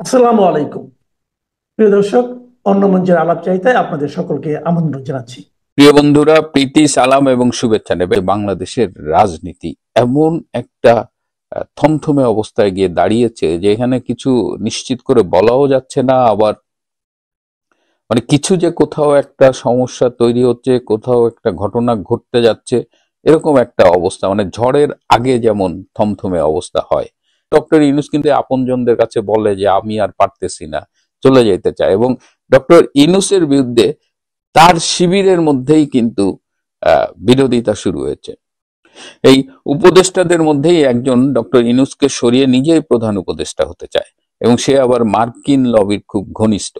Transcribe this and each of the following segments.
আসসালামু আলাইকুম। প্রিয় দর্শক, অন্য মঞ্চের আলাপ চাইতায় আপনাদের সকলকে আমন্ত্রণ জানাচ্ছি। প্রিয় বন্ধুরা, প্রীতি সালাম এবং শুভেচ্ছা নেবে। বাংলাদেশের রাজনীতি এমন একটা থমথমে অবস্থায় গিয়ে দাঁড়িয়েছে যে এখানে কিছু নিশ্চিত করে বলাও যাচ্ছে না, আবার মানে কিছু যে কোথাও একটা সমস্যা তৈরি হচ্ছে, কোথাও একটা ঘটনা ঘটতে যাচ্ছে, এরকম একটা অবস্থা। মানে ঝড়ের আগে যেমন থমথমে অবস্থা হয়। ডক্টর ইউনূস কিন্তু আপনজনদের কাছে বলে যে আমি আর পারতেছি না, চলে যেতে চায়, এবং ডক্টর ইউনূসের বিরুদ্ধে তার শিবিরের মধ্যেই কিন্তু বিরোধিতা শুরু হয়েছে। এই উপদেষ্টাদের মধ্যেই একজন ডক্টর ইউনূসকে সরিয়ে নিজেই প্রধান উপদেষ্টা হতে চায়, এবং সে আবার মার্কিন লবির খুব ঘনিষ্ঠ।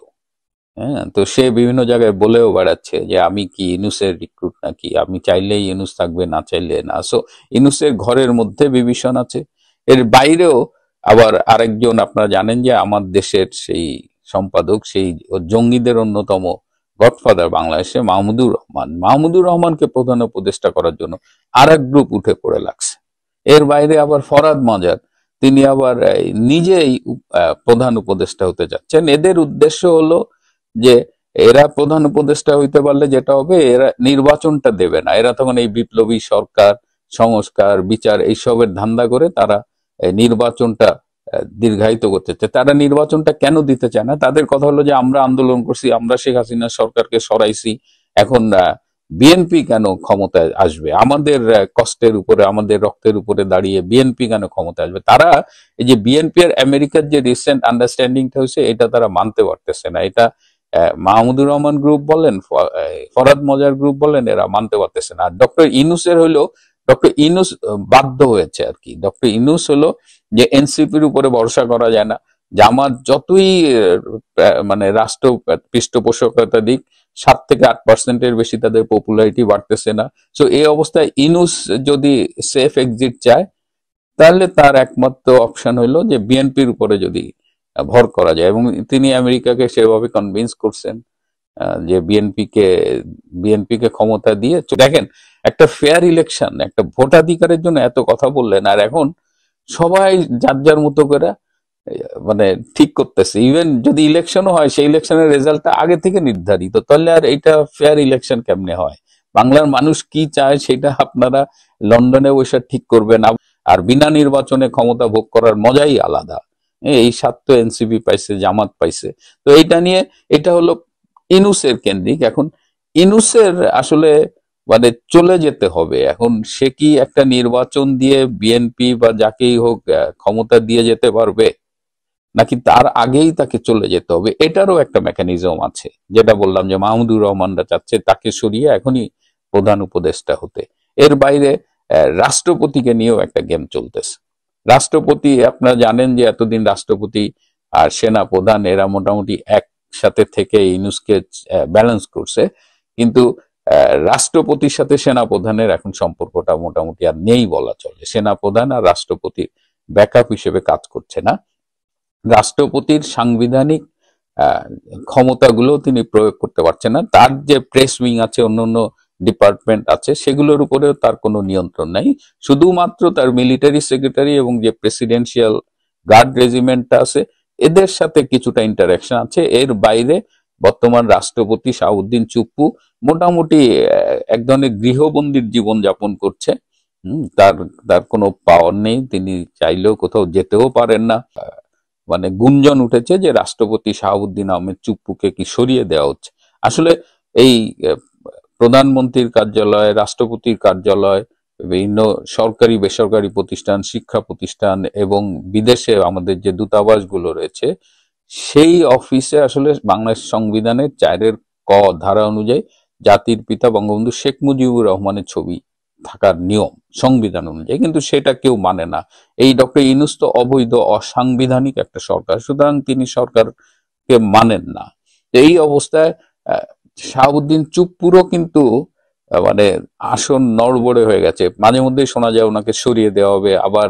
হ্যাঁ, তো সে বিভিন্ন জায়গায় বলেও বেড়াচ্ছে যে আমি কি ইউনূসের রিক্রুট নাকি, আমি চাইলেই ইউনূস থাকবে, না চাইলে না। সো ইউনূসের ঘরের মধ্যে বিভীষণ আছে, এর বাইরেও আবার আরেকজন, আপনারা জানেন যে আমার দেশের সেই সম্পাদক, সেই জঙ্গিদের অন্যতম গডফাদার বাংলাদেশে মাহমুদুর রহমানকে প্রধান উপদেষ্টা করার জন্য আর এক গ্রুপ উঠে পড়ে লাগছে। এর বাইরে আবার ফরহাদ মজাদ, তিনি আবার নিজেই প্রধান উপদেষ্টা হতে যাচ্ছেন। এদের উদ্দেশ্য হলো যে এরা প্রধান উপদেষ্টা হইতে পারলে যেটা হবে, এরা নির্বাচনটা দেবে না। এরা তখন এই বিপ্লবী সরকার, সংস্কার, বিচার এইসবের ধান্দা করে তারা নির্বাচনটা দীর্ঘায়িত করতে চায়। তারা নির্বাচনটা কেন দিতে চায় না? তাদের কথা হলো যে আমরা আন্দোলন করছি, আমরা শেখ হাসিনা সরকারকে সরাইছি, এখন বিএনপি কেন ক্ষমতায় আসবে? আমাদের কষ্টের উপরে, আমাদের রক্তের উপরে দাঁড়িয়ে বিএনপি কেন ক্ষমতায় আসবে? তারা এই যে বিএনপি আর আমেরিকার যে রিসেন্ট আন্ডারস্ট্যান্ডিংটা হয়েছে, এটা তারা মানতে পারতেছে না। এটা মাহমুদুর রহমান গ্রুপ বলেন, ফরহাদ মজার গ্রুপ বলেন, এরা মানতে পারতেছে না। আর ডক্টর ইউনূসের হইলো, ডক্টর ইউনূস বাধ্য হয়েছে আর কি। ডক্টর ইউনূস হলো যে এনসিপির উপরে ভরসা করা যায় না। জামাত যতই মানে রাষ্ট্র পৃষ্ঠপোষকতা দিক, 7 থেকে 8% বেশি তাদের পপুলারিটি বাড়তেছে না। সো এই অবস্থায় ইউনূস যদি সেফ এক্সিট চায়, তাহলে তার একমাত্র অপশন হইলো যে বিএনপির উপরে যদি ভর করা যায়, এবং তিনি আমেরিকাকে সেভাবে কনভিন্স করছেন যে বিএনপিকে ক্ষমতা দিয়ে দেখেন, একটা ফেয়ার ইলেকশন, একটা ভোটাধিকারের জন্য এত কথা বললেন, আর এখন সবাই যার যার মতো করে মানে ঠিক করতেছে। ইভেন যদি ইলেকশনও হয়, সেই ইলেকশনের রেজাল্টটা আগে থেকে নির্ধারিত, তাহলে আর এটা ফেয়ার ইলেকশন কেমনে হয়? বাংলার মানুষ কি চায় সেটা আপনারা লন্ডনে বসে ঠিক করবেন। আর বিনা নির্বাচনে ক্ষমতা ভোগ করার মজাই আলাদা। এই স্বাদ তো এনসিপি পাইছে, জামাত পাইছে। তো এটা নিয়ে, এটা হলো ইনুসের কেন্দ্রিক। এখন ইনুসের আসলে মানে চলে যেতে হবে। এখন সে কি একটা নির্বাচন দিয়ে বিএনপি বা যাকেই হোক ক্ষমতা দিয়ে যেতে পারবে, নাকি তার আগেই তাকে চলে যেতে হবে? এটারও একটা মেকানিজম আছে, যেটা বললাম যে মাহমুদুর রহমানরা চাচ্ছে তাকে সরিয়ে এখনই প্রধান উপদেষ্টা হতে। এর বাইরে রাষ্ট্রপতিকে নিয়েও একটা গেম চলতেছে। রাষ্ট্রপতি, আপনারা জানেন যে এতদিন রাষ্ট্রপতি আর সেনা প্রধান এরা মোটামুটি একসাথে থেকে ইউনূসকে ব্যালেন্স করছে, কিন্তু রাষ্ট্রপতির সাথে সেনা প্রধানের এখন সম্পর্কটা মোটামুটি আর নেই বলা চলে। সেনা প্রধান আর রাষ্ট্রপতির ব্যাকআপ হিসেবে কাজ করছে না। রাষ্ট্রপতির সাংবিধানিক ক্ষমতাগুলো তিনি প্রয়োগ করতে পারছেন না। তার যে প্রেস উইং আছে, অন্যান্য ডিপার্টমেন্ট আছে, সেগুলোর উপরেও তার কোনো নিয়ন্ত্রণ নাই। শুধুমাত্র তার মিলিটারি সেক্রেটারি এবং যে প্রেসিডেন্সিয়াল গার্ড রেজিমেন্টটা আছে, এদের সাথে কিছুটা ইন্টারাকশন আছে। এর বাইরে বর্তমান রাষ্ট্রপতি শাহাবুদ্দিন চুপ্পু মোটামুটি এক ধরনের গৃহবন্দীর জীবন যাপন করছে। তার তার কোনো পাওয়ার নেই, তিনি চাইলেও কোথাও যেতেও পারেন না। মানে গুঞ্জন উঠেছে যে রাষ্ট্রপতি শাহাবুদ্দিন আহমেদ চুপ্পুকে কি সরিয়ে দেওয়া হচ্ছে। আসলে এই প্রধানমন্ত্রীর কার্যালয়, রাষ্ট্রপতির কার্যালয়, বিভিন্ন সরকারি বেসরকারি প্রতিষ্ঠান, শিক্ষা প্রতিষ্ঠান এবং বিদেশে আমাদের যে দূতাবাসগুলো রয়েছে, সেই অফিসে আসলে বাংলাদেশ সংবিধানের 4-ক ধারা অনুযায়ী জাতির পিতা বঙ্গবন্ধু শেখ মুজিবুর রহমানের ছবি থাকার নিয়ম সংবিধান অনুযায়ী, কিন্তু সেটা কেউ মানে না। এই ডক্টর ইউনূস তো অবৈধ, অসাংবিধানিক একটা সরকার, সুতরাং তিনি সরকারকে মানেন না। এই অবস্থায় শাহাবুদ্দিন চুপ্পুরও কিন্তু মানে আসন নড়বড়ে হয়ে গেছে। মাঝে মধ্যে শোনা যায় ওনাকে সরিয়ে দেওয়া হবে, আবার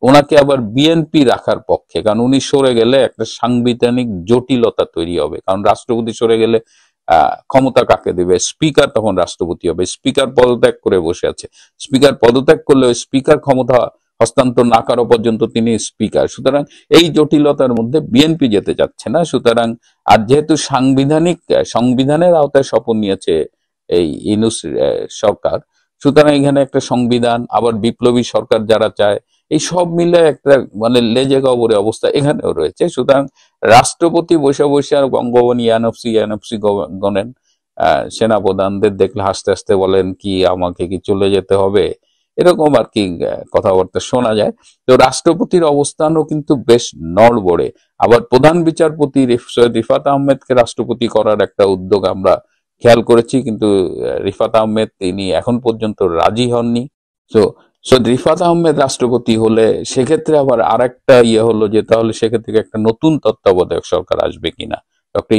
ওনাকে আবার বিএনপি রাখার পক্ষে, কারণ উনি সরে গেলে একটা সাংবিধানিক জটিলতা তৈরি হবে। কারণ রাষ্ট্রপতি সরে গেলে ক্ষমতা কাকে দেবে? স্পিকার তখন রাষ্ট্রপতি হবে। স্পিকার পদত্যাগ করে বসে আছে, স্পিকার পদত্যাগ করলে স্পিকার ক্ষমতা হস্তান্তর না করা পর্যন্ত তিনি স্পিকার। সুতরাং এই জটিলতার মধ্যে বিএনপি যেতে চাচ্ছে না। সুতরাং আর যেহেতু সংবিধানের আওতায় শপথ নিয়েছে এই ইউনূস সরকার, সুতরাং এখানে একটা সংবিধান, আবার বিপ্লবী সরকার যারা চায়, এই সব মিলে একটা মানে লেজে গবরে অবস্থা এখানেও রয়েছে। সুতরাং রাষ্ট্রপতি বসে বসে আর বঙ্গবনী এনএফসি গণেন, সেনাপ্রধানদের দেখলে হাসতে হাসতে বলেন কি আমাকে কি চলে যেতে হবে, এরকম আর কি কথাবার্তা শোনা যায়। তো রাষ্ট্রপতির অবস্থানও কিন্তু বেশ নড়বড়ে। আবার প্রধান বিচারপতি সৈয়দ রিফাত আহমেদকে রাষ্ট্রপতি করার একটা উদ্যোগ আমরা খেয়াল করেছি, কিন্তু রিফাত আহমেদ তিনি এখন পর্যন্ত রাজি হননি। তো সৈয়দ রিফাত আহমেদ রাষ্ট্রপতি হলে সেক্ষেত্রে আবার আরেকটা হলো যে তাহলে সেক্ষেত্রে একটা নতুন তত্ত্বাবধায়ক সরকার আসবে কিনা। ডক্টর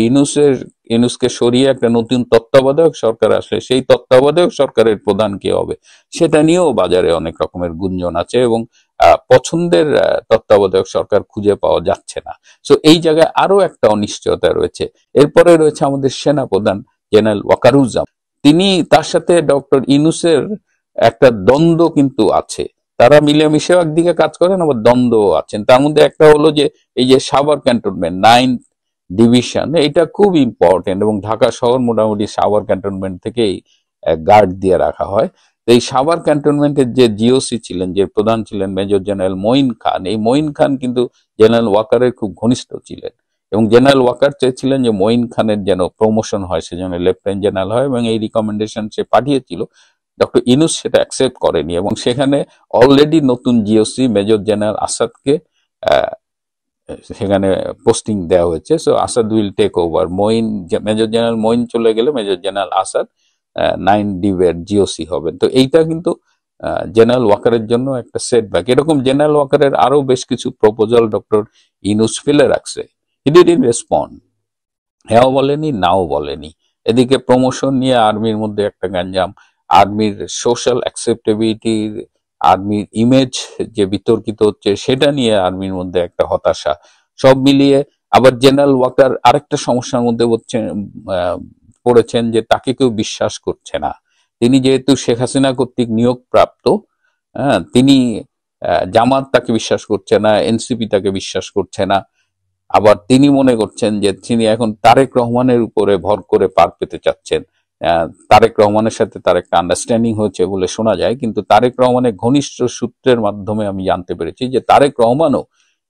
ইউনূসকে সরিয়ে একটা নতুন তত্ত্বাবধায়ক সরকার আসলে সেই তত্ত্বাবধায়ক সরকারের প্রধান কে হবে সেটা নিয়েও বাজারে অনেক রকমের গুঞ্জন আছে, এবং পছন্দের তত্ত্বাবধায়ক সরকার খুঁজে পাওয়া যাচ্ছে না। সো এই জায়গায় আরো একটা অনিশ্চয়তা রয়েছে। এরপরে রয়েছে আমাদের সেনাপ্রধান জেনারেল ওয়াকারুজ্জামান। তার সাথে ডক্টর ইউনূসের একটা দ্বন্দ্ব কিন্তু আছে। তারা মিলেমিশেও একদিকে কাজ করেন, আবার দ্বন্দ্ব আছেন। তার মধ্যে একটা হলো যে এই যে সাভার ক্যান্টনমেন্ট 9 ডিভিশন, এটা খুব ইম্পর্টেন্ট, এবং ঢাকা শহর মোটামুটি সাভার ক্যান্টনমেন্ট থেকেই গার্ড দিয়ে রাখা হয়। তো এই সাভার ক্যান্টনমেন্টের যে জিওসি ছিলেন, যে প্রধান ছিলেন মেজর জেনারেল মঈন খান, এই মঈন খান কিন্তু জেনারেল ওয়াকারের খুব ঘনিষ্ঠ ছিলেন, এবং জেনারেল ওয়াকার চেয়েছিলেন যে মঈন খানের যেন প্রমোশন হয়, সে যেন লেফটেন্যান্ট জেনারেল হয়, এবং এই রিকমেন্ডেশন সে পাঠিয়েছিল। ডক্টর ইউনূস সেটা অ্যাকসেপ্ট করেনি, এবং সেখানে অলরেডি নতুন জিওসি মেজর জেনারেল আসাদকে সেখানে পোস্টিং দেওয়া হয়েছে। So Asad will take over. Major general Moin চলে গেলে মেজর জেনারেল আসাদ 9 ডিভের জিওসি হবেন। তো এইটা কিন্তু জেনারেল ওয়াকারের জন্য একটা সেটব্যাক। এরকম জেনারেল ওয়াকারের আরো বেশ কিছু প্রপোজাল ডক্টর ইউনূস ফেলে রাখছে, হি ডিডন্ট রেসপন্ড। হ্যাঁ বলেনি, নাও বলেনি। এদিকে প্রমোশন নিয়ে আর্মির মধ্যে একটা গ্যাঞ্জাম, আর্মির সোশ্যাল অ্যাকসেপ্টেবিলিটি, আর্মির ইমেজ যে বিতর্কিত হচ্ছে সেটা নিয়ে আর্মির মধ্যে একটা হতাশা, সব মিলিয়ে। আবার জেনারেল ওয়াকার আরেকটা সমস্যার মধ্যে পড়েছেন যে তাকে কেউ বিশ্বাস করছে না। তিনি যেহেতু শেখ হাসিনা কর্তৃক নিয়োগ প্রাপ্ত, হ্যাঁ, তিনি জামাত তাকে বিশ্বাস করছে না, এনসিপি তাকে বিশ্বাস করছে না। আবার তিনি মনে করছেন যে তিনি এখন তারেক রহমানের উপরে ভর করে পার পেতে চাচ্ছেন। তারেক রহমানের সাথে তার একটা আন্ডারস্ট্যান্ডিং হয়েছে বলে শোনা যায়, কিন্তু তারেক রহমানের ঘনিষ্ঠ সূত্রের মাধ্যমে আমি জানতে পেরেছি যে তারেক রহমানও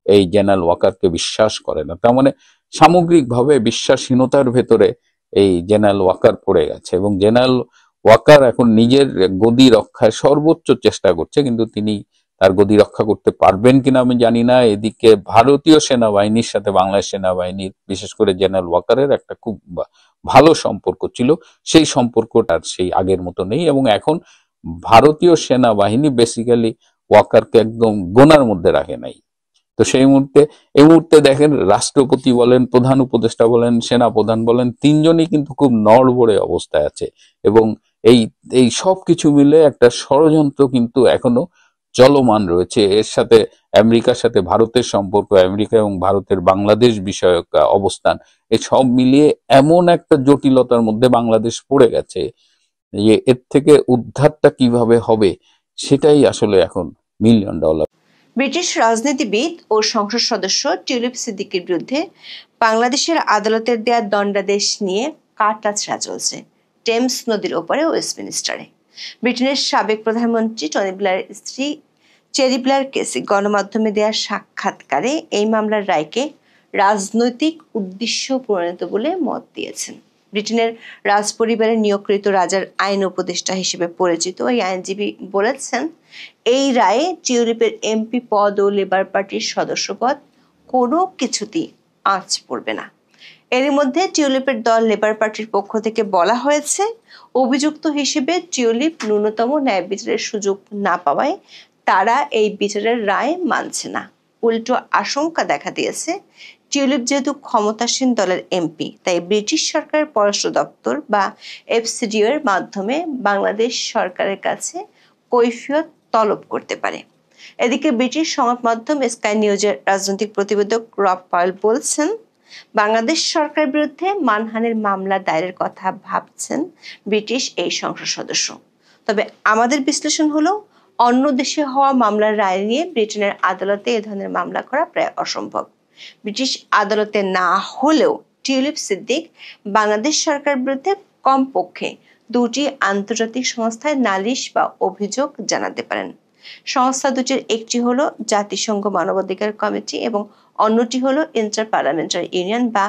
এই জেনারেল ওয়াকারকে বিশ্বাস করে না। তার মানে সামগ্রিকভাবে বিশ্বাসহীনতার ভেতরে এই জেনারেল ওয়াকার পড়ে গেছে, এবং জেনারেল ওয়াকার এখন নিজের গদি রক্ষায় সর্বোচ্চ চেষ্টা করছে, কিন্তু তিনি তার গদি রক্ষা করতে পারবেন কিনা আমি জানি না। এদিকে ভারতীয় সেনাবাহিনীর সাথে বাংলাদেশ সেনাবাহিনীর, বিশেষ করে জেনারেল ওয়াকারের একটা খুব ভালো সম্পর্ক ছিল, সেই সম্পর্কটা সেই আগের মতো নেই, এবং এখন ভারতীয় সেনাবাহিনী বেসিক্যালি ওয়াকারকে একদম গোনার মধ্যে রাখে নাই। তো এই মুহূর্তে দেখেন রাষ্ট্রপতি বলেন, প্রধান উপদেষ্টা বলেন, সেনাপ্রধান বলেন, তিনজনই কিন্তু খুব নড়বড়ে অবস্থায় আছে, এবং এই এই সব কিছু মিলে একটা ষড়যন্ত্র কিন্তু এখনো চলমান রয়েছে। এর সাথে আমেরিকার সাথে ভারতের সম্পর্ক, আমেরিকা এবং ভারতের বাংলাদেশ বিষয়ক অবস্থান, এই সব মিলিয়ে এমন একটা জটিলতার মধ্যে বাংলাদেশ পড়ে গেছে যে এর থেকে উদ্ধারটা কিভাবে হবে সেটাই আসলে এখন $1,000,000। ব্রিটিশ রাজনীতিবিদ ও সংসদ সদস্য টিউলিপ সিদ্দিকীর বিরুদ্ধে বাংলাদেশের আদালতের দেয়া দণ্ডাদেশ নিয়ে কাটাছাড়া চলছে টেমস নদীর ওপারে ওয়েস্টমিনিস্টারে। ব্রিটেনের সাবেক প্রধানমন্ত্রী টনি ব্লেয়ারের স্ত্রী চেরি ব্লেয়ার কেসি গণমাধ্যমে দেয়া সাক্ষাৎকারে এই মামলার রায়কে রাজনৈতিক উদ্দেশ্য প্রণীত বলে মত দিয়েছেন। ব্রিটেনের রাজপরিবারে নিয়োগকৃত রাজার আইন উপদেষ্টা হিসেবে পরিচিত এই আইনজীবী বলেছেন, এই রায়ে টিউলিপের এমপি পদ ও লেবার পার্টির সদস্যপদ কোনো কিছুতেই আঁচ পড়বে না। এরই মধ্যে টিউলিপের দল লেবার পার্টির পক্ষ থেকে বলা হয়েছে, অভিযুক্ত হিসেবে টিউলিপ ন্যূনতম ন্যায় বিচারের সুযোগ না পাওয়ায় তারা এই বিচারের রায় মানছে না। উল্টো আশঙ্কা দেখা দিয়েছে, টিউলিপ যেহেতু ক্ষমতাসীন দলের এমপি, তাই ব্রিটিশ সরকারের পররাষ্ট্র দপ্তর বা এফসিডিও এর মাধ্যমে বাংলাদেশ সরকারের কাছে কৈফিয়ত তলব করতে পারে। এদিকে ব্রিটিশ সংবাদ মাধ্যম স্কাই নিউজের রাজনৈতিক প্রতিবেদক রব পাওয়েল বলছেন, বাংলাদেশ সরকারের বিরুদ্ধে মানহানির মামলা দায়েরের কথা ভাবছেন ব্রিটিশ এই সংসদ সদস্য। তবে আমাদের বিশ্লেষণ হলো, অন্য দেশে হওয়া মামলার রায় নিয়ে ব্রিটেনের আদালতে এ ধরনের মামলা করা প্রায় অসম্ভব। ব্রিটিশ আদালতে না হলেও টিউলিপ সিদ্দিক বাংলাদেশ সরকারের বিরুদ্ধে কমপক্ষে 2টি আন্তর্জাতিক সংস্থায় নালিশ বা অভিযোগ জানাতে পারেন। সংস্থা দুটির একটি হলো জাতিসংঘ মানবাধিকার কমিটি এবং অন্যটি হলো ইন্টার পার্লামেন্টারি ইউনিয়ন বা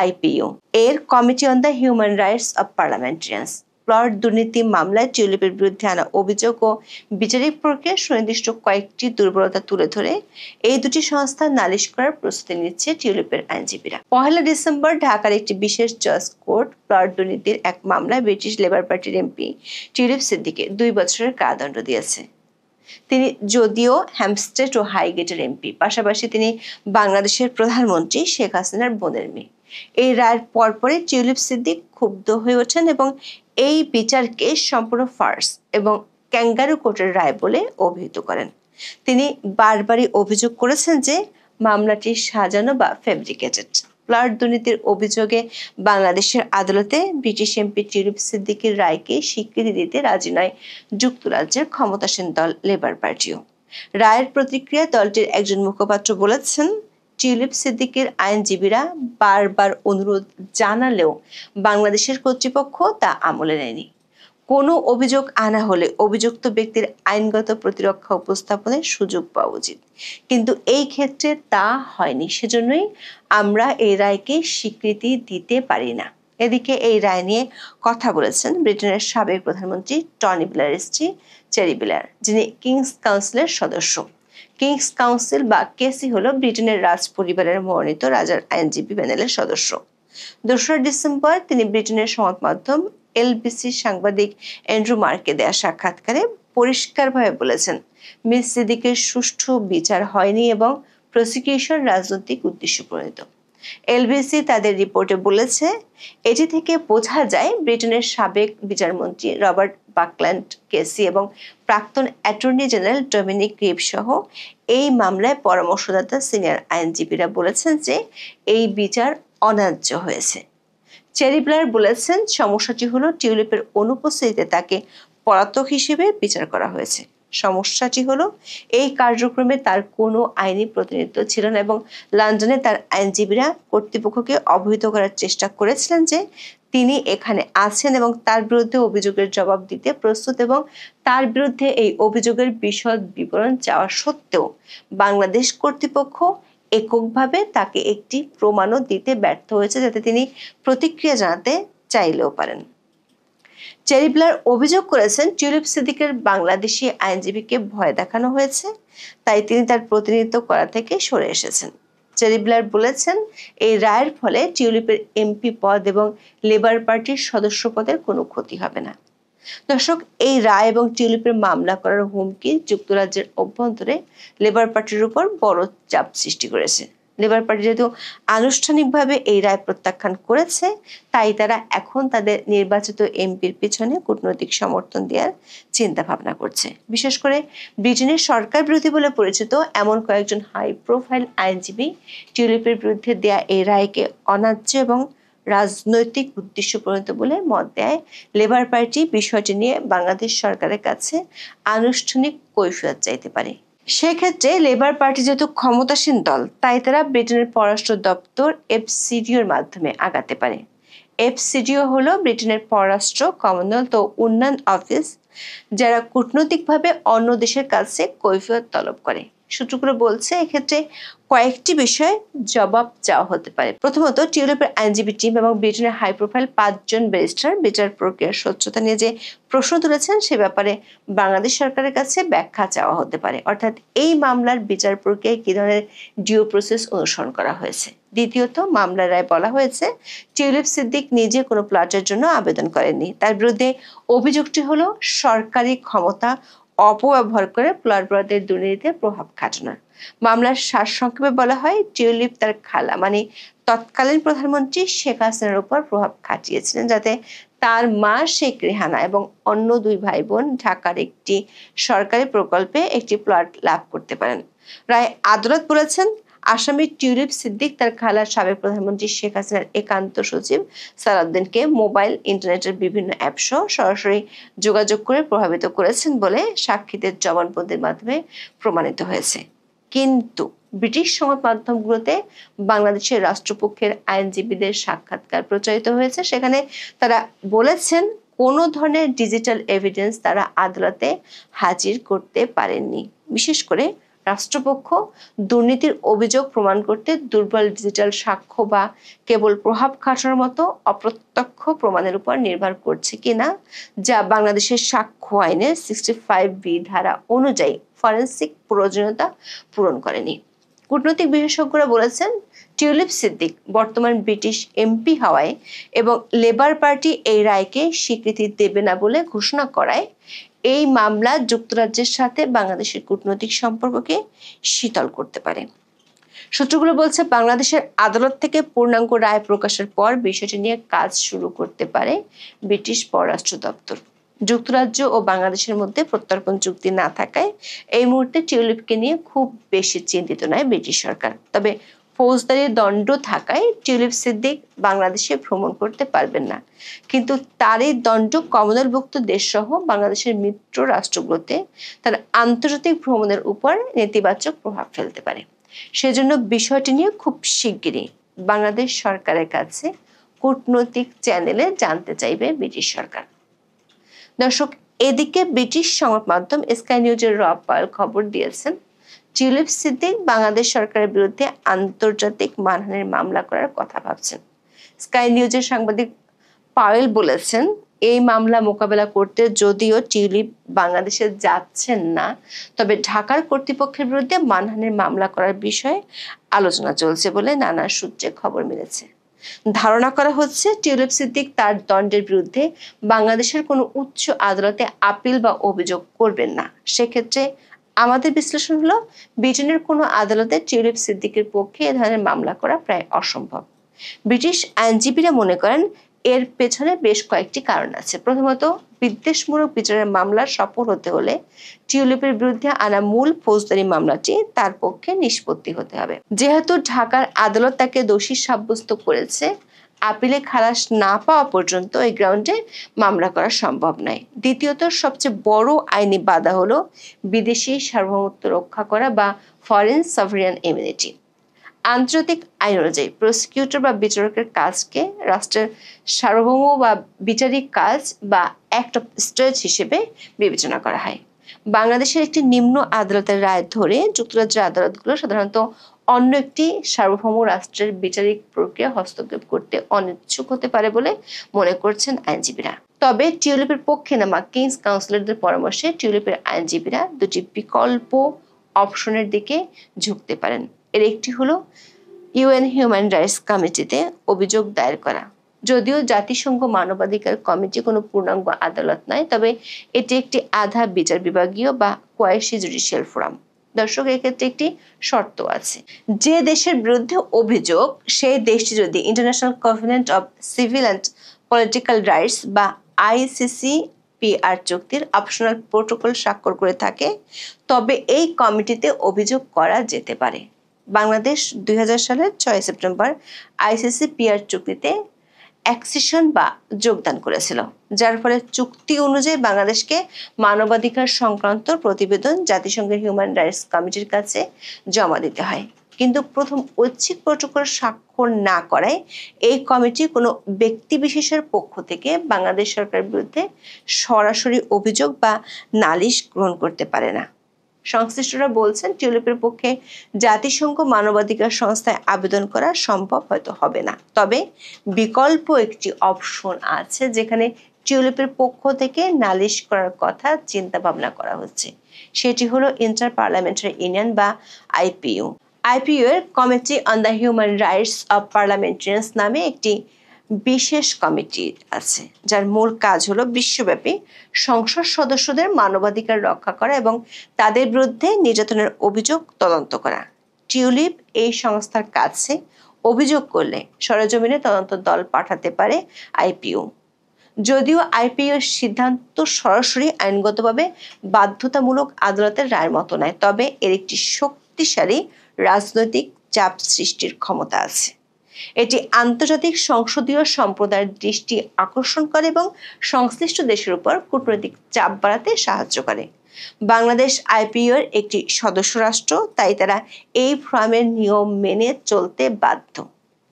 IPU এর committee on the human rights of parliamentarians. Plot দুর্নীতি মামলায় টিউলিপের বিরুদ্ধে আনা অভিযোগ ও বিচারিক প্রক্রিয়ার সুনির্দিষ্ট কয়েকটি দুর্বলতা তুলে ধরে এই দুটি সংস্থা নালিশ করার প্রস্তুতি নিচ্ছে টিউলিপের আইনজীবীরা। 1 ডিসেম্বর ঢাকার একটি বিশেষ জজ কোর্ট প্লট দুর্নীতির এক মামলায় ব্রিটিশ লেবার পার্টির MP টিউলিপ সিদ্দিককে 2 বছরের কারাদণ্ড দিয়েছে। তিনি যদিও হ্যামস্টেড ও হাইগেটের MP, পাশাপাশি তিনি বাংলাদেশের প্রধানমন্ত্রী শেখ হাসিনার বোনের মেয়ে। এই রায়ের পরপরই টিউলিপ সিদ্দিক ক্ষুব্ধ হয়ে ওঠেন এবং এই বিচারকে সম্পূর্ণ ফার্স এবং ক্যাঙ্গারু কোর্টের রায় বলে অভিহিত করেন। তিনি বারবারই অভিযোগ করেছেন যে মামলাটি সাজানো বা ফেব্রিকেটেড। প্লট দুর্নীতির অভিযোগে বাংলাদেশের আদালতে ব্রিটিশ MP টিউলিপ সিদ্দিকের রায়কে স্বীকৃতি দিতে রাজি নয় যুক্তরাজ্যের ক্ষমতাসীন দল লেবার পার্টিও। রায়ের প্রতিক্রিয়া দলটির একজন মুখপাত্র বলেছেন, টিউলিপ সিদ্দিকের আইনজীবীরা বারবার অনুরোধ জানালেও বাংলাদেশের কর্তৃপক্ষ তা আমলে নেয়নি। কোনো অভিযোগ আনা হলে অভিযুক্ত ব্যক্তির আইনগত প্রতিরক্ষা উপস্থাপনের সুযোগ পাওয়া উচিত, কিন্তু এই ক্ষেত্রে তা হয়নি। সেজন্যই আমরা এই রায়কে স্বীকৃতি দিতে পারি না। এদিকে এই রায় নিয়ে কথা বলেছেন ব্রিটেনের সাবেক প্রধানমন্ত্রী টনি ব্লেয়ারের স্ত্রী চেরি ব্লেয়ার, যিনি কিংস কাউন্সিলের সদস্য। কিংস কাউন্সিল বা কেসি হলো ব্রিটেনের রাজ পরিবারের মনোনীত রাজার আইনজীবী প্যানেলের সদস্য। 2 ডিসেম্বর তিনি ব্রিটেনের সংবাদ মাধ্যম LBC সাংবাদিক অ্যান্ড্রু মার্কে দেয়া সাক্ষাৎকারে পরিষ্কারভাবে বলেছেন, মিস সিদ্দিকের সুষ্ঠু বিচার হয়নি এবং প্রসিকিউশন রাজনৈতিক উদ্দেশ্য প্রণীত। LBC তাদের রিপোর্টে বলেছে, এটি থেকে বোঝা যায় ব্রিটেনের সাবেক বিচারমন্ত্রী রবার্ট বাকল্যান্ড কেসি এবং প্রাক্তন অ্যাটর্নি জেনারেল ডমিনিক রিভ সহ এই মামলায় পরামর্শদাতা সিনিয়র আইনজীবীরা বলেছেন যে এই বিচার অন্যায্য হয়েছে। চেরি ব্লেয়ার বলেছেন, সমস্যাটি হলো টিউলিপের অনুপস্থিতিতে তাকে পলাতক হিসেবে বিচার করা হয়েছে। সমস্যাটি হলো এই কার্যক্রমে তার কোনো আইনি প্রতিনিধিত্ব ছিল না এবং লন্ডনে তার আইনজীবীরা কর্তৃপক্ষকে অবহিত করার চেষ্টা করেছিলেন যে তিনি এখানে আছেন এবং তার বিরুদ্ধে অভিযোগের জবাব দিতে প্রস্তুত, এবং তার বিরুদ্ধে এই অভিযোগের বিশদ বিবরণ চাওয়া সত্ত্বেও বাংলাদেশ কর্তৃপক্ষ এককভাবে তাকে একটি প্রমাণও দিতে ব্যর্থ হয়েছে যাতে তিনি প্রতিক্রিয়া জানাতে চাইলেও পারেন। চেরি ব্লেয়ার অভিযোগ করেছেন, টিউলিপ সিদ্দিকের বাংলাদেশি আইনজীবীকে ভয় দেখানো হয়েছে, তাই তিনি তার প্রতিনিধিত্ব করা থেকে সরে এসেছেন। চেরি ব্লেয়ার বলেছেন, এই রায়ের ফলে টিউলিপের MP পদ এবং লেবার পার্টির সদস্য পদের কোনো ক্ষতি হবে না। দর্শক, এই রায় এবং টিউলিপের মামলা করার হুমকি যুক্তরাজ্যের অভ্যন্তরে লেবার পার্টির উপর বড় চাপ সৃষ্টি করেছে। লেবার পার্টি যেহেতু আনুষ্ঠানিকভাবে এই রায় প্রত্যাখ্যান করেছে, তাই তারা এখন তাদের নির্বাচিত MPর পিছনে কূটনৈতিক সমর্থন দেওয়ার চিন্তা ভাবনা করছে। বিশেষ করে ব্রিটেনের সরকার বিরোধী বলে পরিচিত এমন কয়েকজন হাই প্রোফাইল আইনজীবী টিউলিপের বিরুদ্ধে দেয়া এই রায়কে অন্যায্য এবং রাজনৈতিক উদ্দেশ্য প্রণীত বলে মত দেয় লেবার পার্টি। বিষয়টি নিয়ে বাংলাদেশ সরকারের কাছে আনুষ্ঠানিক কৈফিয়ত চাইতে পারে। সেক্ষেত্রে লেবার পার্টি যেহেতু ক্ষমতাসীন দল, তাই তারা ব্রিটেনের পররাষ্ট্র দপ্তর FCDOর মাধ্যমে আগাতে পারে। FCDO হলো ব্রিটেনের পররাষ্ট্র, কমনওয়েলথ ও উন্নয়ন অফিস, যারা কূটনৈতিকভাবে অন্য দেশের কাছে কৈফিয়ত তলব করে। সূত্রগুলো বলছে এক্ষেত্রে কয়েকটি বিষয়ে জবাব চাওয়া হতে পারে। প্রথমত, টিউলিপের আইনজীবী টিম এবং ব্রিটেনের হাই প্রোফাইল 5 জন ব্যারিস্টার বিচার প্রক্রিয়ার স্বচ্ছতা নিয়ে যে প্রশ্ন তুলেছেন সে ব্যাপারে বাংলাদেশ সরকারের কাছে ব্যাখ্যা চাওয়া হতে পারে, অর্থাৎ এই মামলার বিচার প্রক্রিয়ায় কি ধরনের ডিউ প্রসেস অনুসরণ করা হয়েছে। দ্বিতীয়ত, মামলার রায় বলা হয়েছে টিউলিপ সিদ্দিক নিজে কোনো প্লটের জন্য আবেদন করেননি। তার বিরুদ্ধে অভিযোগটি হলো সরকারি ক্ষমতা অপব্যবহার করে প্লট বরাদ্দের দুর্নীতিতে প্রভাব খাটানোর। মামলার সারসংক্ষেপে বলা হয়, টিউলিপ তার খালা মানে তৎকালীন প্রধানমন্ত্রী শেখ হাসিনার উপর প্রভাব খাটিয়েছিলেন যাতে তার মা শেখ রেহানা এবং অন্য 2 ভাই বোন ঢাকার একটি সরকারি প্রকল্পে একটি প্লট লাভ করতে পারেন। রায় আদালত বলেছেন, আসামি টিউলিপ সিদ্দিক তার খালার সাবেক প্রধানমন্ত্রী শেখ হাসিনার একান্ত সচিব সালাউদ্দিনকে মোবাইল, ইন্টারনেটের বিভিন্ন অ্যাপ সহ সরাসরি যোগাযোগ করে প্রভাবিত করেছেন বলে সাক্ষীদের জবানবন্দির মাধ্যমে প্রমাণিত হয়েছে। কিন্তু ব্রিটিশ সংবাদ মাধ্যমগুলোতে বাংলাদেশের রাষ্ট্রপক্ষের আইনজীবীদের সাক্ষাৎকার প্রচারিত হয়েছে। সেখানে তারা বলেছেন কোনো ধরনের ডিজিটাল এভিডেন্স তারা আদালতে হাজির করতে পারেননি। বিশেষ করে রাষ্ট্রপক্ষ দুর্নীতির অভিযোগ প্রমাণ করতে দুর্বল ডিজিটাল সাক্ষ্য বা কেবল প্রভাব খাটানোর মতো অপ্রত্যক্ষ প্রমাণের উপর নির্ভর করছে কিনা, যা বাংলাদেশের সাক্ষ্য আইনের 65B ধারা অনুযায়ী ফরেনসিক প্রয়োজনীয়তা পূরণ করেনি। কূটনৈতিক বিশেষজ্ঞরা বলেছেন, টিউলিপ সিদ্দিক বর্তমান ব্রিটিশ এমপি হওয়ায় এবং লেবার পার্টি এই রায়কে স্বীকৃতি দেবে না বলে ঘোষণা করায় এই মামলা যুক্তরাজ্যের সাথে বাংলাদেশের কূটনৈতিক সম্পর্ককে শীতল করতে পারে। সূত্রগুলো বলছে, বাংলাদেশের আদালত থেকে পূর্ণাঙ্গ রায় প্রকাশের পর বিষয়টি নিয়ে কাজ শুরু করতে পারে ব্রিটিশ পররাষ্ট্র দপ্তর। যুক্তরাজ্য ও বাংলাদেশের মধ্যে প্রত্যর্পণ চুক্তি না থাকায় এই মুহূর্তে টিউলিপকে নিয়ে খুব বেশি চিন্তিত নয় ব্রিটিশ সরকার। তবে ফৌজদারি দণ্ড থাকায় টিউলিপ সিদ্দিক বাংলাদেশে ভ্রমণ করতে পারবেন না। কিন্তু তার এই দণ্ড কমনওয়েলথভুক্ত দেশ সহ বাংলাদেশের মিত্র রাষ্ট্রগুলোতে তার আন্তর্জাতিক ভ্রমণের উপর নেতিবাচক প্রভাব ফেলতে পারে। সেজন্য বিষয়টি নিয়ে খুব শিগগিরই বাংলাদেশ সরকারের কাছে কূটনৈতিক চ্যানেলে জানতে চাইবে ব্রিটিশ সরকার। দর্শক, এদিকে ব্রিটিশ সংবাদ মাধ্যম স্কাই নিউজের রব পায়েল খবর দিয়েছেন, টিউলিপ সিদ্দিক বাংলাদেশ সরকারের বিরুদ্ধে আন্তর্জাতিক মানহানির মামলা করার কথা ভাবছেন। স্কাই নিউজের সাংবাদিক পায়েল বলেছেন, এই মামলা মোকাবেলা করতে যদিও টিউলিপ বাংলাদেশে যাচ্ছেন না, তবে ঢাকার কর্তৃপক্ষের বিরুদ্ধে মানহানির মামলা করার বিষয়ে আলোচনা চলছে বলে নানা সূত্রে খবর মিলেছে। ধারণা করা হচ্ছে, টিউলিপ সিদ্দিক তার দণ্ডের বিরুদ্ধে বাংলাদেশের কোনো উচ্চ আদালতে আপিল বা অভিযোগ করবেন না। সেক্ষেত্রে আমাদের বিশ্লেষণ হলো, ব্রিটেনের কোনো আদালতে টিউলিপ সিদ্দিকের পক্ষে এ ধরনের মামলা করা প্রায় অসম্ভব। ব্রিটিশ আইনজীবীরা মনে করেন এর পেছনে বেশ কয়েকটি কারণ আছে। প্রথমত, বিদ্বেষমূলক বিচারের মামলা সফল হতে হলে টিউলিপের বিরুদ্ধে আনা মূল ফৌজদারি মামলাটি তার পক্ষে নিষ্পত্তি হতে হবে। যেহেতু ঢাকার আদালত তাকে দোষী সাব্যস্ত করেছে, আপিলে খালাস না পাওয়া পর্যন্ত এই গ্রাউন্ডে মামলা করা সম্ভব নয়। দ্বিতীয়ত, সবচেয়ে বড় আইনি বাধা হলো বিদেশি সার্বভৌমত্ব রক্ষা করা বা ফরেন সভরিয়ান ইমিউনিটি। আন্তর্জাতিক আইন অনুযায়ী প্রসিকিউটর বা বিচারকের কাজকে রাষ্ট্রের সার্বভৌম বা বিচারিক কাজ বা অ্যাক্ট অফ স্টেট হিসেবে বিবেচনা করা হয়। বাংলাদেশের একটি নিম্ন আদালতের রায় ধরে যুক্তরাজ্যের আদালতগুলো সাধারণত অন্য একটি সার্বভৌম রাষ্ট্রের বিচারিক প্রক্রিয়া হস্তক্ষেপ করতে অনিচ্ছুক হতে পারে বলে মনে করছেন আইনজীবীরা। তবে টিউলিপের পক্ষে নামা কিংস কাউন্সিলরদের পরামর্শে টিউলিপের আইনজীবীরা দুটি বিকল্প অপশনের দিকে ঝুঁকতে পারেন। এর একটি হলো ইউএন হিউম্যান রাইটস কমিটিতে অভিযোগ দায়ের করা। যদিও জাতিসংঘ মানবাধিকার কমিটি কোনো পূর্ণাঙ্গ আদালত নয়, তবে এটি একটি আধা বিচার বিভাগীয় বা কোয়াসি জুডিশিয়াল ফোরাম। দর্শক, এক্ষেত্রে একটি শর্ত আছে, যে দেশের বিরুদ্ধে অভিযোগ সেই দেশটি যদি international covenant of civil and political rights বা ICCPR চুক্তির অপশনাল প্রোটোকল স্বাক্ষর করে থাকে, তবে এই কমিটিতে অভিযোগ করা যেতে পারে। বাংলাদেশ 2000 সালের 6 সেপ্টেম্বর ICCPR চুক্তিতে অ্যাকসেশন বা যোগদান করেছিল, যার ফলে চুক্তি অনুযায়ী বাংলাদেশকে মানবাধিকার সংক্রান্ত প্রতিবেদন জাতিসংঘের হিউম্যান রাইটস কমিটির কাছে জমা দিতে হয়। কিন্তু প্রথম ঐচ্ছিক প্রোটোকল স্বাক্ষর না করায় এই কমিটি কোনো ব্যক্তি বিশেষের পক্ষ থেকে বাংলাদেশ সরকারের বিরুদ্ধে সরাসরি অভিযোগ বা নালিশ গ্রহণ করতে পারে না। সংশ্লিষ্টরা বলছেন, টিউলিপের পক্ষে জাতিসংঘ মানবাধিকার সংস্থায় আবেদন করা সম্ভব হয়তো হবে না, তবে বিকল্প একটি অপশন আছে যেখানে টিউলিপের পক্ষ থেকে নালিশ করার কথা চিন্তা ভাবনা করা হচ্ছে। সেটি হলো ইন্টার পার্লামেন্টারি ইউনিয়ন বা IPU। IPU এর committee on the human rights of parliamentarians নামে একটি বিশেষ কমিটি আছে, যার মূল কাজ হলো বিশ্বব্যাপী সংসদ সদস্যদের মানবাধিকার রক্ষা করা এবং তাদের বিরুদ্ধে নির্যাতনের অভিযোগ তদন্ত করা। টিউলিপ এই সংস্থার কাছে অভিযোগ করলে সরেজমিনে তদন্ত দল পাঠাতে পারে IPU। যদিও IPU এর সিদ্ধান্ত সরাসরি আইনগতভাবে বাধ্যতামূলক আদালতের রায়ের মতো নয়, তবে এর একটি শক্তিশালী রাজনৈতিক চাপ সৃষ্টির ক্ষমতা আছে। এটি আন্তর্জাতিক সংসদীয় সম্প্রদায়ের দৃষ্টি আকর্ষণ করে এবং সংশ্লিষ্ট দেশের উপর কূটনৈতিক চাপ বাড়াতে সাহায্য করে। বাংলাদেশ আইপিইউ এর একটি সদস্য রাষ্ট্র, তাই তারা এই ফোরামের নিয়ম মেনে চলতে বাধ্য।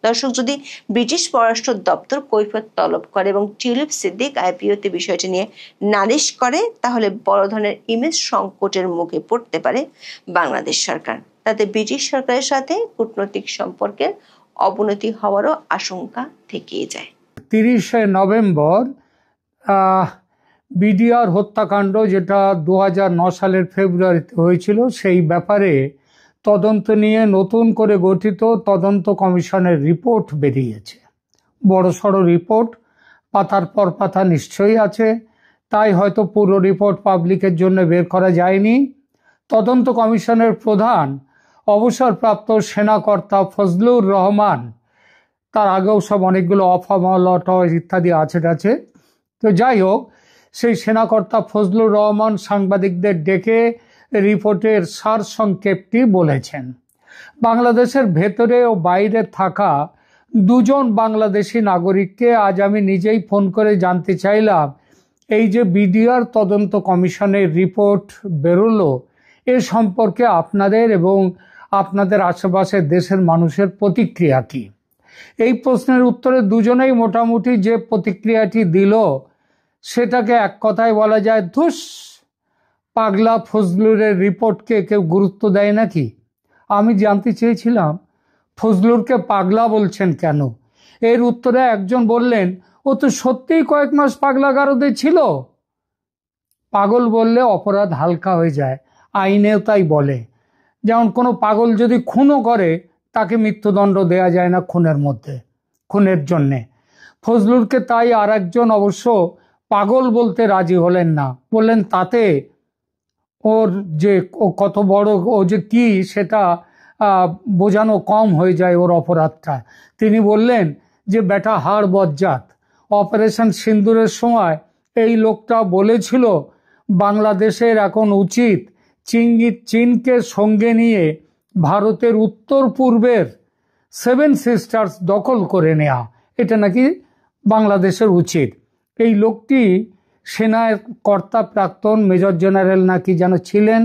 দর্শক, যদি ব্রিটিশ পররাষ্ট্র দপ্তর কৈফিয়ত তলব করে এবং টিউলিপ সিদ্দিক আইপিইউতে বিষয়টি নিয়ে নালিশ করে, তাহলে বড় ধরনের ইমেজ সংকটের মুখে পড়তে পারে বাংলাদেশ সরকার। তাতে ব্রিটিশ সরকারের সাথে কূটনৈতিক সম্পর্কের অবনতি হওয়ারও আশঙ্কা থেকেই যায়। 30শে নভেম্বর বিডিআর হত্যাকাণ্ড, যেটা 2009 সালের ফেব্রুয়ারিতে হয়েছিল, সেই ব্যাপারে তদন্ত নিয়ে নতুন করে গঠিত তদন্ত কমিশনের রিপোর্ট বেরিয়েছে। বড়সড় রিপোর্ট, পাতার পর পাতা নিশ্চয়ই আছে, তাই হয়তো পুরো রিপোর্ট পাবলিকের জন্য বের করা যায়নি। তদন্ত কমিশনের প্রধান অবসরপ্রাপ্ত সেনাকর্তা ফজলুর রহমান, তার আগেও সব অনেকগুলো অফামলট ইত্যাদি আছে। তো যাই হোক, সেই সেনাকর্তা ফজলুর রহমান সাংবাদিকদের ডেকে রিপোর্টের সারসংক্ষেপটি বলেছেন। বাংলাদেশের ভেতরে ও বাইরে থাকা 2 জন বাংলাদেশি নাগরিককে আজ আমি নিজেই ফোন করে জানতে চাইলাম, এই যে বিডিআর তদন্ত কমিশনের রিপোর্ট বেরোলো, এ সম্পর্কে আপনাদের এবং আপনাদের আশেপাশের দেশের মানুষের প্রতিক্রিয়া কি? এই প্রশ্নের উত্তরে দুজনেই মোটামুটি যে প্রতিক্রিয়াটি দিল, সেটাকে এক কথায় বলা যায়, ধুস, পাগলা ফজলুরের রিপোর্টকে কেউ গুরুত্ব দেয় নাকি? আমি জানতে চেয়েছিলাম ফজলুরকে পাগলা বলছেন কেন। এর উত্তরে একজন বললেন, ও তো সত্যিই কয়েক মাস পাগলাগারদে ছিল। পাগল বললে অপরাধ হালকা হয়ে যায়, আইনেও তাই বলে। যেমন কোনো পাগল যদি খুনও করে, তাকে মৃত্যুদণ্ড দেয়া যায় না খুনের জন্যে। ফজলুরকে তাই আর একজন অবশ্য পাগল বলতে রাজি হলেন না, বললেন তাতে ওর যে ও কত বড়, ও যে কি সেটা বোঝানো কম হয়ে যায় ওর অপরাধটা। তিনি বললেন যে বেটা হাড় বজ্জাত, অপারেশন সিন্দুরের সময় এই লোকটা বলেছিল বাংলাদেশের এখন উচিত চীনকে সঙ্গে নিয়ে ভারতের উত্তর পূর্বের 7 সিস্টার্স দখল করে নেওয়া, এটা নাকি বাংলাদেশের উচিত। এই লোকটি সেনার কর্তা, প্রাক্তন মেজর জেনারেল নাকি যেন ছিলেন।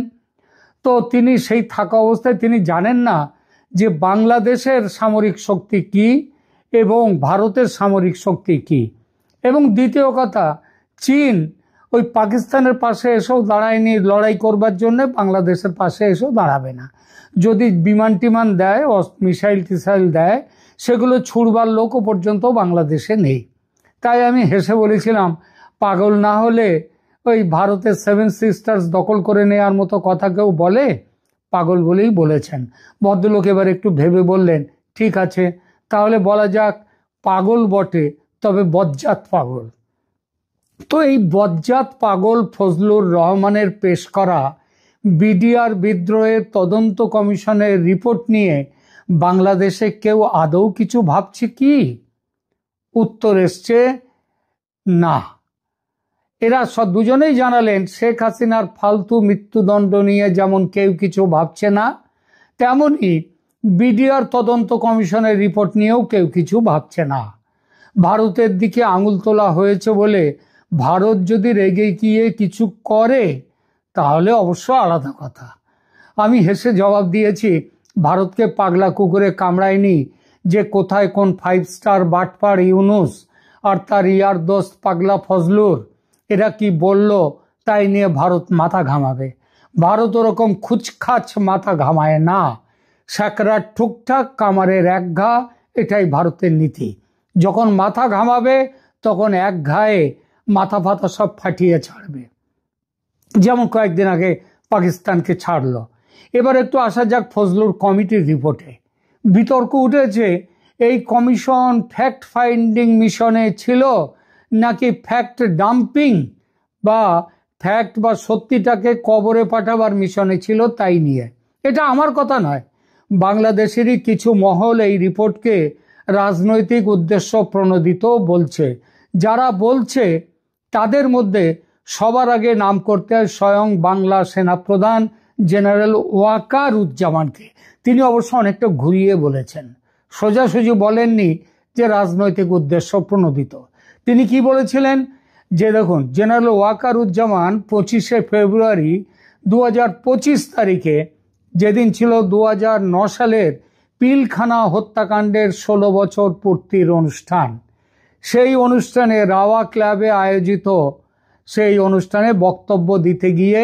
তো তিনি সেই থাকা অবস্থায় তিনি জানেন না যে বাংলাদেশের সামরিক শক্তি কি এবং ভারতের সামরিক শক্তি কি। এবং দ্বিতীয় কথা, চীন ওই পাকিস্তানের পাশে এসেও দাঁড়ায়নি লড়াই করবার জন্য, বাংলাদেশের পাশে এসেও দাঁড়াবে না। যদি বিমান টিমান দেয়, মিসাইল টিসাইল দেয়, সেগুলো ছুড়বার লোকও পর্যন্ত বাংলাদেশে নেই। তাই আমি হেসে বলেছিলাম, পাগল না হলে ওই ভারতের 7 সিস্টার্স দখল করে নেওয়ার মতো কথা কেউ বলে? পাগল বলেই বলেছেন। ভদ্রলোক এবার একটু ভেবে বললেন, ঠিক আছে, তাহলে বলা যাক পাগল বটে, তবে বজ্জাত পাগল। তো এই বজ্জাত পাগল ফজলুর রহমানের পেশ করা বিডিআর বিদ্রোহের তদন্ত কমিশনের রিপোর্ট নিয়ে বাংলাদেশে কেউ আদৌ কিছু ভাবছে কি? উত্তর এসছে না। এরা দুজনেই জানালেন, শেখ হাসিনার ফালতু মৃত্যুদণ্ড নিয়ে যেমন কেউ কিছু ভাবছে না, তেমনি বিডিআর তদন্ত কমিশনের রিপোর্ট নিয়েও কেউ কিছু ভাবছে না। ভারতের দিকে আঙুল তোলা হয়েছে বলে ভারত যদি রেগে গিয়ে কিছু করে, তাহলে অবশ্য আলাদা কথা। আমি হেসে জবাব দিয়েছি, ভারতকে পাগলা কুকুরে কামড়ায়নি যে কোথায় কোন 5 স্টার বাটপার ইউনুস আর তার ইয়ার দোস্ত পাগলা ফজলুর এরা কি বলল তাই নিয়ে ভারত মাথা ঘামাবে। ভারত ওরকম খুচখাচ মাথা ঘামায় না। স্যাকরার ঠুকঠাক, কামারের এক ঘা, এটাই ভারতের নীতি। যখন মাথা ঘামাবে তখন এক ঘায়ে মাথা ফাতা সব ফাটিয়ে ছাড়বে, যেমন কয়েকদিন আগে পাকিস্তানকে ছাড়লো। এবার একটু আসা যাক ফজলুর কমিটির রিপোর্টে। বিতর্ক উঠেছে, এই কমিশন ফ্যাক্ট ফাইন্ডিং মিশনে ছিল নাকি ফ্যাক্ট ডাম্পিং বা ফ্যাক্ট বা সত্যিটাকে কবরে পাঠাবার মিশনে ছিল, তাই নিয়ে। এটা আমার কথা নয়, বাংলাদেশেরই কিছু মহল এই রিপোর্টকে রাজনৈতিক উদ্দেশ্য প্রণোদিত বলছে। যারা বলছে তাদের মধ্যে সবার আগে নাম করতে হয় স্বয়ং বাংলা সেনাপ্রধান জেনারেল ওয়াকারুজ্জামানকে। তিনি অবশ্য অনেকটা ঘুরিয়ে বলেছেন, সোজাসুজি বলেননি যে রাজনৈতিক উদ্দেশ্য প্রণোদিত। তিনি কি বলেছিলেন যে দেখুন, জেনারেল ওয়াকারুজ্জামান 25শে ফেব্রুয়ারি 2025 তারিখে, যেদিন ছিল 2009 সালের পিলখানা হত্যাকাণ্ডের 16 বছর পূর্তির অনুষ্ঠান, সেই অনুষ্ঠানে রাওয়া ক্লাবে আয়োজিত সেই অনুষ্ঠানে বক্তব্য দিতে গিয়ে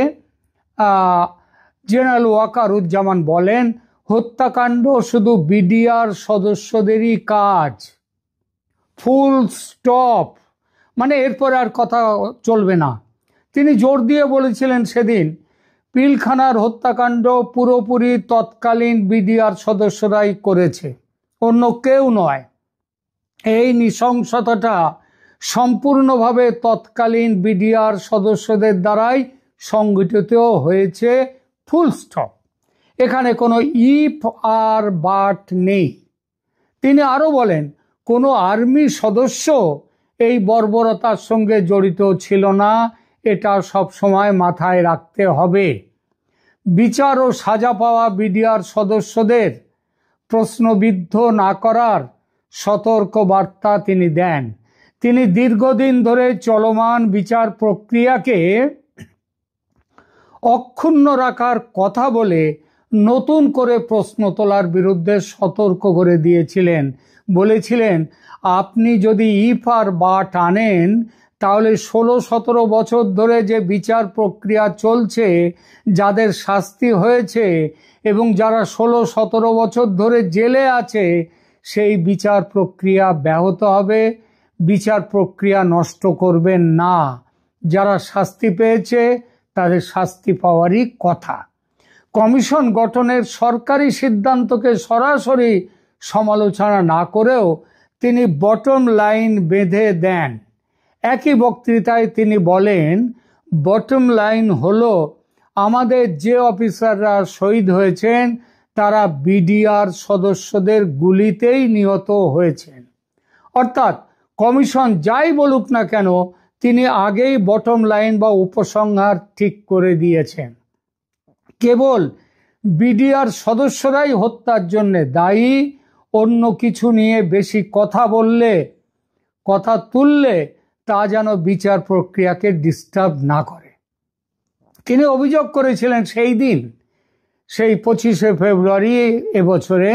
জেনারেল ওয়াকারুজ্জামান বলেন, হত্যাকাণ্ড শুধু বিডিআর সদস্যদেরই কাজ, ফুল স্টপ, মানে এরপর আর কথা চলবে না। তিনি জোর দিয়ে বলেছিলেন সেদিন, পিলখানার হত্যাকাণ্ড পুরোপুরি তৎকালীন বিডিআর সদস্যরাই করেছে, অন্য কেউ নয়। এই নৃশংসতাটা সম্পূর্ণভাবে তৎকালীন বিডিআর সদস্যদের দ্বারাই সংগঠিত হয়েছে, ফুল স্টপ। এখানে কোনো ইফ আর বাট নেই। তিনি আরো বলেন, কোনো আর্মি সদস্য এই বর্বরতার সঙ্গে জড়িত ছিল না, এটা সব সময় মাথায় রাখতে হবে। বিচার ও সাজা পাওয়া বিডিআর সদস্যদের প্রশ্নবিদ্ধ না করার সতর্ক বার্তা তিনি দেন। তিনি দীর্ঘদিন ধরে চলমান বিচার প্রক্রিয়াকে অক্ষুণ্ণ রাখার কথা বলে নতুন করে প্রশ্ন তোলার বিরুদ্ধে সতর্ক করে দিয়েছিলেন। বলেছিলেন, আপনি যদি ইফ আর বাট আনেন, তাহলে 16-17 বছর ধরে যে বিচার প্রক্রিয়া চলছে, যাদের শাস্তি হয়েছে এবং যারা 16-17 বছর ধরে জেলে আছে, সেই বিচার প্রক্রিয়া ব্যাহত হবে। বিচার প্রক্রিয়া নষ্ট করবেন না। যারা শাস্তি পেয়েছে তাদের শাস্তি পাওয়ারই কথা। কমিশন গঠনের সরকারি সিদ্ধান্তকে সরাসরি সমালোচনা না করেও তিনি বটম লাইন বেঁধে দেন। একই বক্তৃতায় তিনি বলেন, বটম লাইন হলো, আমাদের যে অফিসাররা শহীদ হয়েছেন তারা বিডিআর সদস্যদের গুলিতেই নিহত হয়েছেন। অর্থাৎ কমিশন যাই বলুক না কেন, তিনি আগেই বটম লাইন বা উপসংহার ঠিক করে দিয়েছেন। কেবল বিডিআর সদস্যরাই হত্যার জন্য দায়ী, অন্য কিছু নিয়ে বেশি কথা তুললে তা যেন বিচার প্রক্রিয়াকে ডিস্টার্ব না করে। তিনি অভিযোগ করেছিলেন সেই দিন, সেই 25শে ফেব্রুয়ারি এবছরে,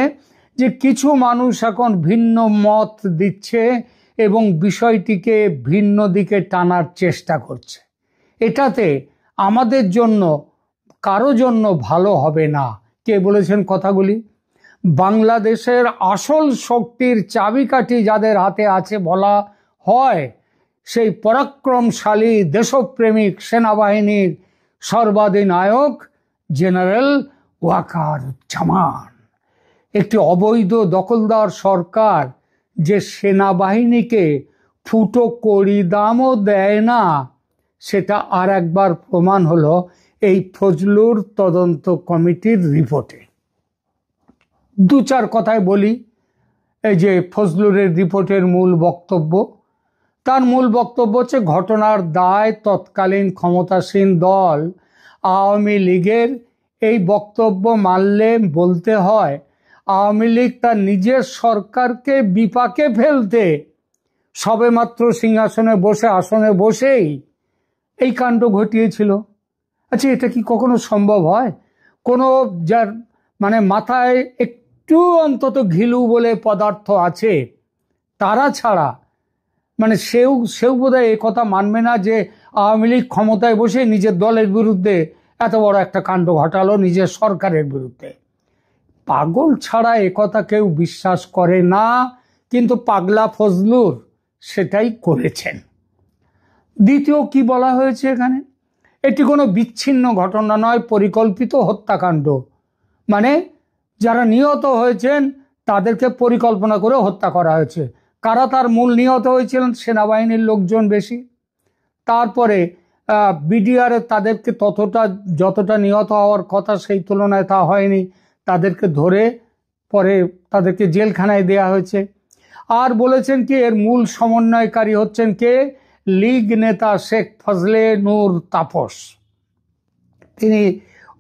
যে কিছু মানুষ এখন ভিন্ন মত দিচ্ছে এবং বিষয়টিকে ভিন্ন দিকে টানার চেষ্টা করছে। এটাতে আমাদের জন্য, কারো জন্য ভালো হবে না। কে বলেছেন কথাগুলি? বাংলাদেশের আসল শক্তির চাবিকাঠি যাদের হাতে আছে বলা হয়, সেই পরাক্রমশালী দেশপ্রেমিক সেনাবাহিনীর সর্বাধিনায়ক জেনারেল ওয়াকারুজ্জামান। একটি অবৈধ দখলদার সরকার যে সেনাবাহিনীকে ফুটো কড়ি দামও দেয় না, সেটা আর একবার প্রমাণ হলো এই ফজলুর তদন্ত কমিটির রিপোর্টে। 2-4 কথায় বলি, এই যে ফজলুরের রিপোর্টের মূল বক্তব্য, তার মূল বক্তব্য হচ্ছে, ঘটনার দায় তৎকালীন ক্ষমতাসীন দল আওয়ামী লীগের। এই বক্তব্য মানলে বলতে হয়, আওয়ামী লীগ তার নিজের সরকারকে বিপাকে ফেলতে সবেমাত্র সিংহাসনে বসে, আসনে বসেই এই কাণ্ড ঘটিয়েছিল। আচ্ছা, এটা কি কখনো সম্ভব হয়? কোনো যার মাথায় একটু অন্তত ঘিলু বলে পদার্থ আছে, তারা ছাড়া সেও বোধহয় এই কথা মানবে না যে আওয়ামী লীগ ক্ষমতায় বসে নিজের দলের বিরুদ্ধে এত বড় একটা কাণ্ড ঘটালো, নিজের সরকারের বিরুদ্ধে। পাগল ছাড়া একথা কেউ বিশ্বাস করে না, কিন্তু পাগলা ফজলুর সেটাই করেছেন। দ্বিতীয় কি বলা হয়েছে এখানে, এটি কোনো বিচ্ছিন্ন ঘটনা নয়, পরিকল্পিত হত্যাকাণ্ড। যারা নিহত হয়েছেন তাদেরকে পরিকল্পনা করে হত্যা করা হয়েছে। কারা তার মূল নিহত হয়েছিলেন? সেনাবাহিনীর লোকজন বেশি। তারপরে বিডিআর তাদেরকে যতটা নিহত হওয়ার কথা সেই তুলনায় তা হয়নি, তাদেরকে ধরে পরে তাদেরকে জেলখানায় দেয়া হয়েছে। আর বলেছেন কি, এর মূল সমন্বয়কারী হচ্ছেন কে? লীগ নেতা শেখ ফজলে নূর তাপস। তিনি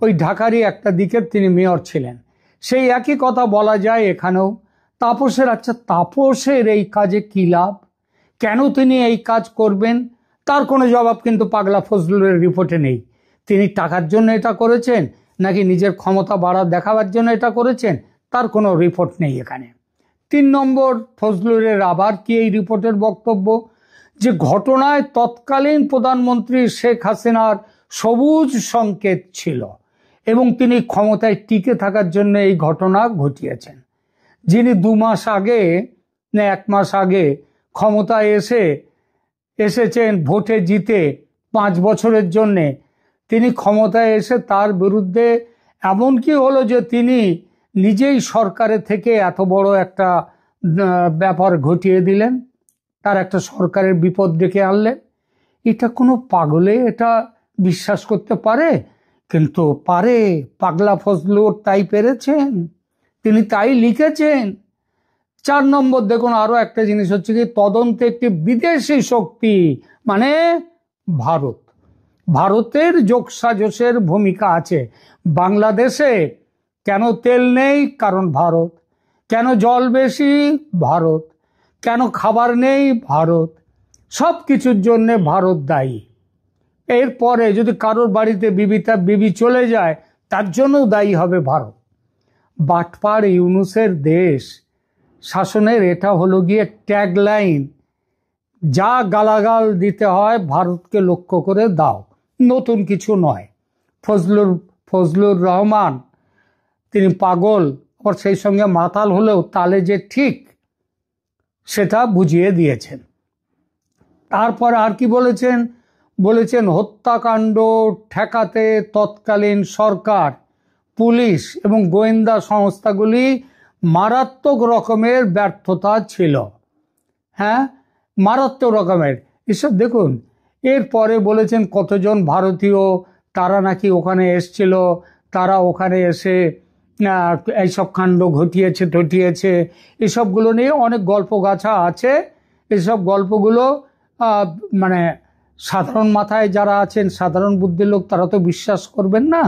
ওই ঢাকারই একটা দিকের তিনি মেয়র ছিলেন। সেই একই কথা বলা যায় এখানেও। তাপসের, আচ্ছা তাপসের এই কাজে কি লাভ, কেন তিনি এই কাজ করবেন, তার কোনো জবাব কিন্তু পাগলা ফজলুরের রিপোর্টে নেই। তিনি টাকার জন্য এটা করেছেন নাকি নিজের ক্ষমতা বাড়া দেখাবার জন্য এটা করেছেন, তার কোনো রিপোর্ট নেই এখানে। 3 নম্বর, ফজলুরের আবার কি এই রিপোর্টের বক্তব্য যে ঘটনায় তৎকালীন প্রধানমন্ত্রী শেখ হাসিনার সবুজ সংকেত ছিল এবং তিনি ক্ষমতায় টিকে থাকার জন্য এই ঘটনা ঘটিয়েছেন। যিনি 2 মাস আগে না 1 মাস আগে ক্ষমতায় এসেছেন ভোটে জিতে 5 বছরের জন্যে, তিনি ক্ষমতায় এসে তার বিরুদ্ধে এমন কি হলো যে তিনি নিজেই সরকারের থেকে এত বড় একটা ব্যাপার ঘটিয়ে দিলেন, তার একটা সরকারের বিপদ ডেকে আনলেন। এটা কোনো পাগলে এটা বিশ্বাস করতে পারে? কিন্তু পারে, পাগলা ফজলুর তাই পেরেছেন, তিনি তাই লিখেছেন। 4 নম্বর দেখুন, আরো একটা জিনিস হচ্ছে কি, তদন্তে একটি বিদেশি শক্তি মানে ভারত, ভারতের যোগসাজশের ভূমিকা আছে। বাংলাদেশে কেন তেল নেই, কারণ ভারত। কেন জল বেশি, ভারত। কেন খাবার নেই, ভারত। সব কিছুর জন্য ভারত দায়ী। এরপরে যদি কারোর বাড়িতে বিবি চলে যায়, তার জন্যও দায়ী হবে ভারত। বাটপার ইউনূসের দেশ শাসনের এটা হলো গিয়ে ট্যাগলাইন, যা গালাগাল দিতে হয় ভারতকে লক্ষ্য করে দাও, নতুন কিছু নয়। ফজলুর রহমান তিনি পাগল, আর সেই সঙ্গে মাতাল হলেও তালে যে ঠিক সেটা বুঝিয়ে দিয়েছেন। তারপর আর কি বলেছেন, বলেছেন হত্যাকাণ্ড ঠেকাতে তৎকালীন সরকার, পুলিশ এবং গোয়েন্দা সংস্থাগুলি মারাত্মক রকমের ব্যর্থতা ছিল। হ্যাঁ, মারাত্মক রকমের। এসব দেখুন, এরপরে বলেছেন কতজন ভারতীয় তারা নাকি ওখানে এসছিল, তারা ওখানে এসে এইসব কাণ্ড ঘটিয়েছে। এসবগুলো নিয়ে অনেক গল্প গাছা আছে। এসব গল্পগুলো মানে সাধারণ মাথায় যারা আছেন, সাধারণ বুদ্ধির লোক, তারা তো বিশ্বাস করবেন না।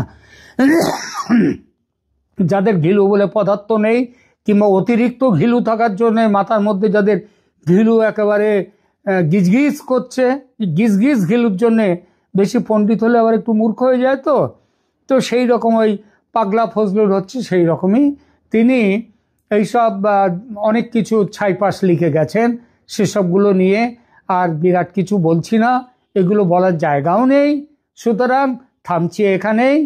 যাদের ঘিলু বলে পদার্থ নেই কিংবা অতিরিক্ত ঘিলু থাকার জন্য মাথার মধ্যে যাদের ঘিলু একেবারে গিজগিজ করছে, গিজগিজ ঘিলুর জন্যে বেশি পণ্ডিত হলে আবার একটু মূর্খ হয়ে যায়। তো সেই রকম ওই পাগলা ফজলুর হচ্ছে সেই রকমই। তিনি এইসব অনেক কিছু ছাইপাশ লিখে গেছেন, সেসবগুলো নিয়ে আর বিরাট কিছু বলছি না, এগুলো বলার জায়গাও নেই। সুতরাং থামছি এখানেই।